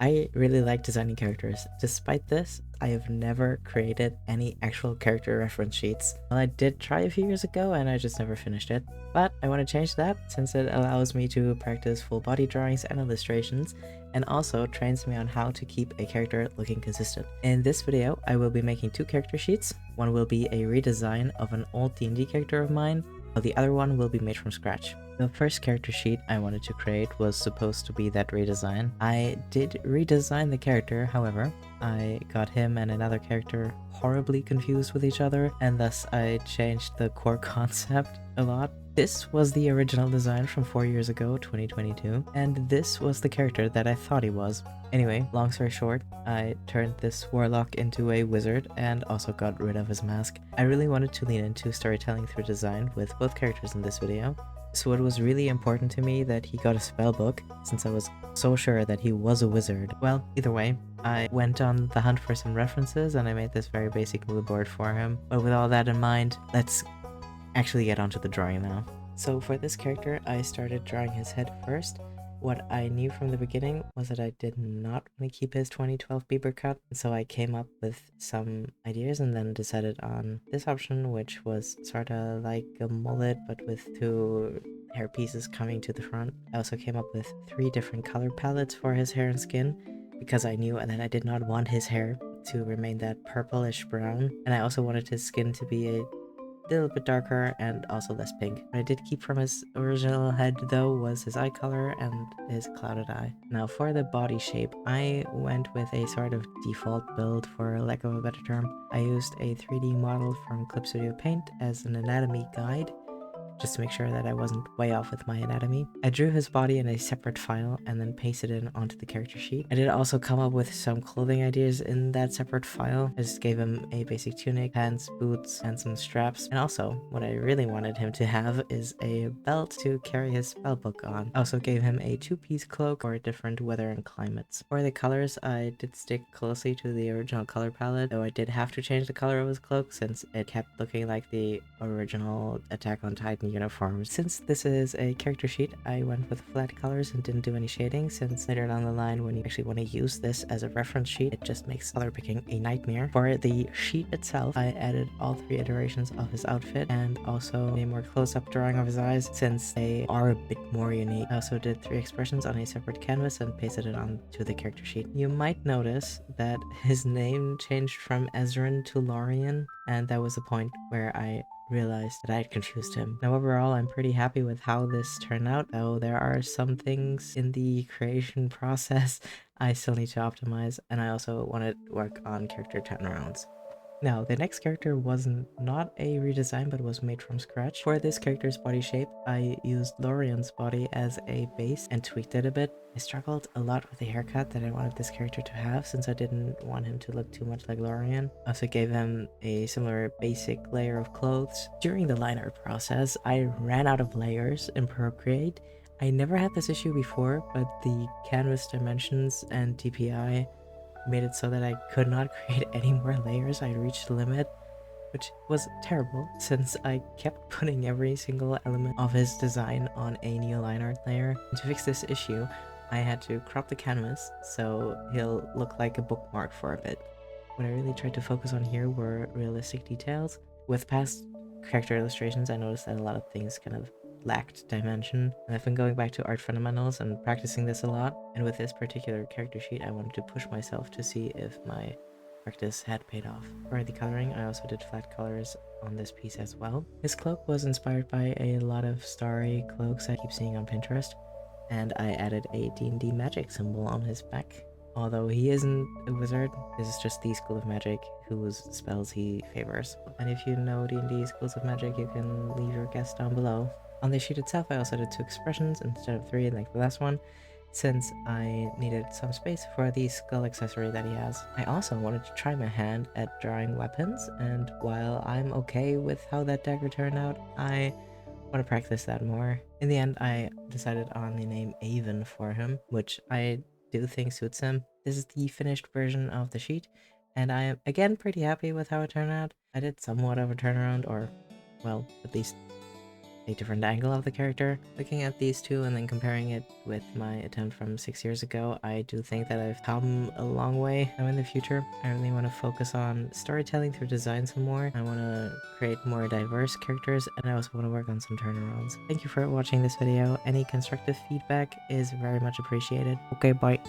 I really like designing characters. Despite this, I have never created any actual character reference sheets. Well, I did try a few years ago and I just never finished it. But I want to change that since it allows me to practice full body drawings and illustrations, and also trains me on how to keep a character looking consistent. In this video, I will be making two character sheets. One will be a redesign of an old D&D character of mine, while the other one will be made from scratch. The first character sheet I wanted to create was supposed to be that redesign. I did redesign the character, however. I got him and another character horribly confused with each other, and thus I changed the core concept a lot. This was the original design from 4 years ago, 2022, and this was the character that I thought he was. Anyway, long story short, I turned this warlock into a wizard and also got rid of his mask. I really wanted to lean into storytelling through design with both characters in this video, so it was really important to me that he got a spell book, since I was so sure that he was a wizard. Well, either way, I went on the hunt for some references and I made this very basic mood board for him. But with all that in mind, let's actually get onto the drawing now. So for this character, I started drawing his head first. What I knew from the beginning was that I did not want to keep his 2012 Bieber cut, so I came up with some ideas and then decided on this option, which was sort of like a mullet but with two hair pieces coming to the front. I also came up with 3 different color palettes for his hair and skin, because I knew that I did not want his hair to remain that purplish brown, and I also wanted his skin to be a little bit darker and also less pink. What I did keep from his original head though was his eye color and his clouded eye. Now for the body shape, I went with a sort of default build for lack of a better term. I used a 3D model from Clip Studio Paint as an anatomy guide, just to make sure that I wasn't way off with my anatomy. I drew his body in a separate file and then pasted it onto the character sheet. I did also come up with some clothing ideas in that separate file. I just gave him a basic tunic, pants, boots, and some straps. And also, what I really wanted him to have is a belt to carry his spellbook on. I also gave him a 2-piece cloak for different weather and climates. For the colors, I did stick closely to the original color palette, though I did have to change the color of his cloak since it kept looking like the original Attack on Titan uniform. Since this is a character sheet, I went with flat colors and didn't do any shading, since later down the line when you actually want to use this as a reference sheet, it just makes color picking a nightmare. For the sheet itself, I added all 3 iterations of his outfit and also a more close-up drawing of his eyes, since they are a bit more unique. I also did 3 expressions on a separate canvas and pasted it onto the character sheet. You might notice that his name changed from Ezrin to Lorian, and that was the point where I realized that I had confused him. Now overall, I'm pretty happy with how this turned out, though there are some things in the creation process I still need to optimize, and I also want to work on character turnarounds. Now, the next character was not a redesign, but was made from scratch. For this character's body shape, I used Lorian's body as a base and tweaked it a bit. I struggled a lot with the haircut that I wanted this character to have, since I didn't want him to look too much like Lorian. I also gave him a similar basic layer of clothes. During the line art process, I ran out of layers in Procreate. I never had this issue before, but the canvas dimensions and DPI made it so that I could not create any more layers. I reached the limit, which was terrible since I kept putting every single element of his design on a new line art layer. And to fix this issue, I had to crop the canvas so he'll look like a bookmark for a bit. What I really tried to focus on here were realistic details. With past character illustrations, I noticed that a lot of things kind of lacked dimension, and I've been going back to art fundamentals and practicing this a lot, and with this particular character sheet I wanted to push myself to see if my practice had paid off. For the coloring, I also did flat colors on this piece as well. His cloak was inspired by a lot of starry cloaks I keep seeing on Pinterest, and I added a D&D magic symbol on his back. Although he isn't a wizard, this is just the school of magic whose spells he favors. And if you know D&D schools of magic, you can leave your guess down below. On the sheet itself, I also did 2 expressions instead of 3 like the last one, since I needed some space for the skull accessory that he has. I also wanted to try my hand at drawing weapons, and while I'm okay with how that dagger turned out, I want to practice that more. In the end, I decided on the name Avon for him, which I do think suits him. This is the finished version of the sheet, and I am again pretty happy with how it turned out. I did somewhat of a turnaround, or well, at least a different angle of the character. Looking at these two and then comparing it with my attempt from 6 years ago, I do think that I've come a long way. Now in the future, I really want to focus on storytelling through design some more. I want to create more diverse characters, and I also want to work on some turnarounds. Thank you for watching this video. Any constructive feedback is very much appreciated. Okay, bye.